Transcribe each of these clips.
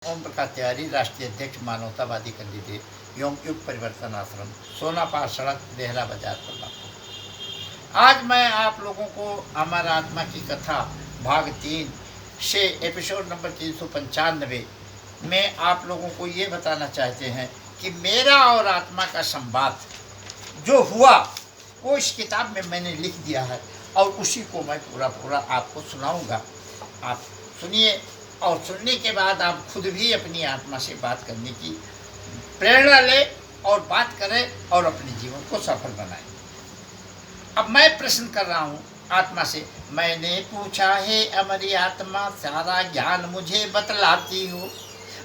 ओम प्रकाश तिवारी, राष्ट्रीय अध्यक्ष, मानवतावादी कैंडिडेट, योग युग परिवर्तन आश्रम, सोनापार सड़क, देहरा बाजार पर। आज मैं आप लोगों को अमर आत्मा की कथा भाग 3 से एपिसोड नंबर 395 में आप लोगों को ये बताना चाहते हैं कि मेरा और आत्मा का संवाद जो हुआ वो इस किताब में मैंने लिख दिया है और उसी को मैं पूरा आपको सुनाऊंगा। आप सुनिए और सुनने के बाद आप खुद भी अपनी आत्मा से बात करने की प्रेरणा लें और बात करें और अपने जीवन को सफल बनाएं। अब मैं प्रश्न कर रहा हूँ आत्मा से। मैंने पूछा है अमरी आत्मा, सारा ज्ञान मुझे बतलाती हो।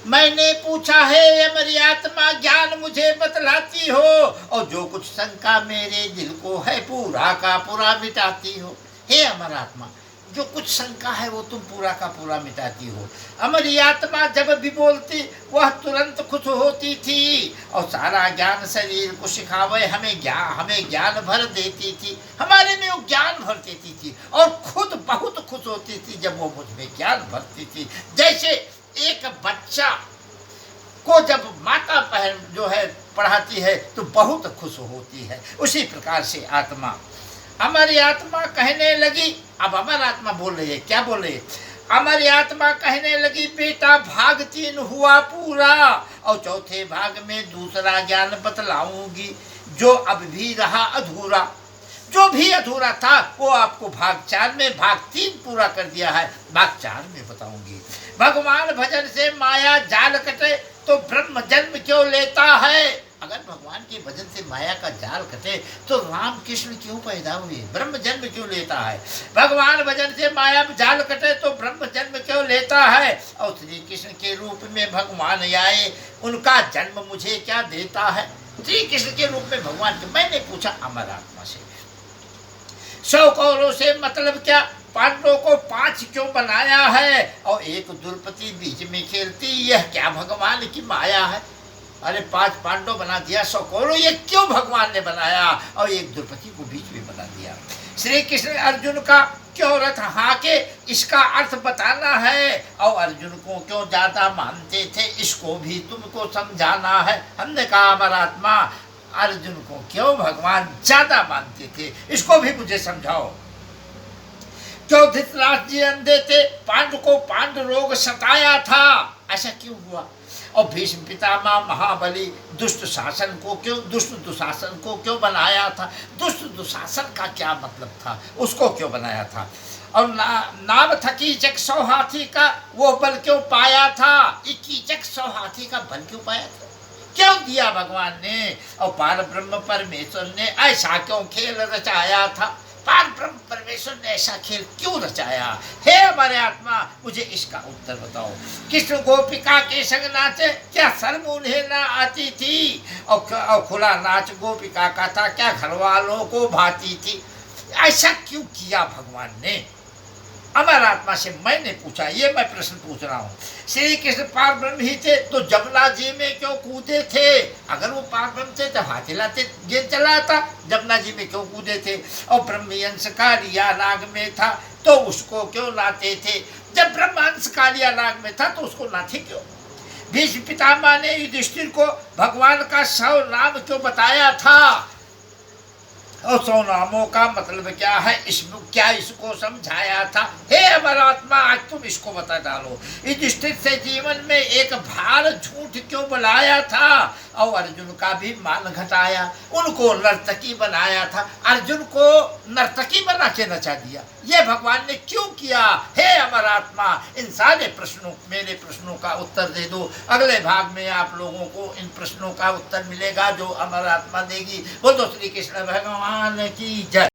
मैंने पूछा है अमरी आत्मा, ज्ञान मुझे बतलाती हो, और जो कुछ शंका मेरे दिल को है पूरा का पूरा मिटाती हो। हे अमर आत्मा, जो कुछ शंका है वो तुम पूरा का पूरा मिटाती हो। अमरी आत्मा जब भी बोलती वह तुरंत खुश होती थी और सारा ज्ञान शरीर को सिखावे हमें ज्ञान भर देती थी। हमारे में वो ज्ञान भर देती थी और खुद बहुत खुश होती थी जब वो मुझ में ज्ञान भरती थी। जैसे एक बच्चा को जब माता जो है पढ़ाती है तो बहुत खुश होती है, उसी प्रकार से आत्मा। हमारी आत्मा कहने लगी, अब अमर आत्मा बोल रही है, क्या बोल रही है? हमारी आत्मा कहने लगी, बेटा भाग 3 हुआ पूरा और चौथे भाग में दूसरा ज्ञान बतलाऊंगी जो अब भी रहा अधूरा। जो भी अधूरा था वो आपको भाग 4 में, भाग 3 पूरा कर दिया है, भाग 4 में बताऊंगी। भगवान भजन से माया जाल कटे तो ब्रह्म जन्म क्यों लेता है? अगर भगवान के भजन से माया का जाल कटे तो राम कृष्ण क्यों पैदा हुए, ब्रह्म जन्म क्यों लेता है? भगवान भजन से माया जाल कटे तो ब्रह्म जन्म क्यों लेता है? और श्री कृष्ण के रूप में भगवान आए, उनका जन्म मुझे क्या देता है? श्री कृष्ण के रूप में भगवान के मैंने पूछा अमर आत्मा से, 100 कौरों से मतलब क्या? पांडवों को 5 क्यों बनाया है और एक द्रौपदी बीच में खेलती, यह क्या भगवान की माया है? अरे 5 पांडव बना दिया, 100 कौरव, ये क्यों भगवान ने बनाया और एक द्रौपदी को बीच में बना दिया? श्री कृष्ण अर्जुन का क्यों रथ हाके, इसका अर्थ बताना है, और अर्जुन को क्यों ज्यादा मानते थे इसको भी तुमको समझाना है। हमने कहा अमर आत्मा, अर्जुन को क्यों भगवान ज्यादा मानते थे इसको भी मुझे समझाओ। क्यों धृतराष्ट्र जी अंधे थे, पांडु को पांडु रोग सताया था, ऐसा क्यों हुआ? और भीष्म पितामह महाबली दुष्ट दुशासन को क्यों बनाया था? दुष्ट दुशासन का क्या मतलब था, उसको क्यों बनाया था? और नाम था कीचक 100 हाथी का, वो बल क्यों पाया था? कीचक 100 हाथी का बल क्यों पाया था, क्यों दिया भगवान ने? और पार ब्रह्म परमेश्वर ने ऐसा क्यों खेल रचाया था? पार ब्रह्म परमेश्वर ने ऐसा खेल क्यों रचाया? हे हमारे आत्मा, मुझे इसका उत्तर बताओ। कृष्ण गोपिका के संग नाचे, क्या शर्म उन्हें ना आती थी? और खुला नाच गोपिका का था, क्या घर वालों को भाती थी? ऐसा क्यों किया भगवान ने? अमर आत्मा से मैंने पूछा, ये मैं प्रश्न पूछ रहा हूँ। श्री कृष्ण पार ब्रह्म ही थे तो जमुना जी में क्यों कूदे थे? अगर वो पार ब्रह्म थे तो हाथी लाते ये चला था, जमुना जी में क्यों कूदे थे? और ब्रह्मयंश कालिया नाग में था तो उसको क्यों लाते थे? जब ब्रह्महंस कालिया नाग में था तो उसको लाते क्यों? भीष्म पितामह ने युधिष्ठिर को भगवान का 100 नाम क्यों बताया था? और 100 नामों का मतलब क्या है, इसको समझाया था? हे अमर आत्मा, आज तुम इसको बता डालो। युधिष्ठिर से जीवन में एक भार झूठ क्यों बुलाया था और अर्जुन का भी मान घटाया, उनको नर्तकी बनाया था, अर्जुन को नर्तकी बना के नचा दिया, ये भगवान ने क्यों किया? हे अमर आत्मा, इन सारे प्रश्नों, मेरे प्रश्नों का उत्तर दे दो। अगले भाग में आप लोगों को इन प्रश्नों का उत्तर मिलेगा जो अमर आत्मा देगी। बोलो श्री कृष्ण भगवान की जय।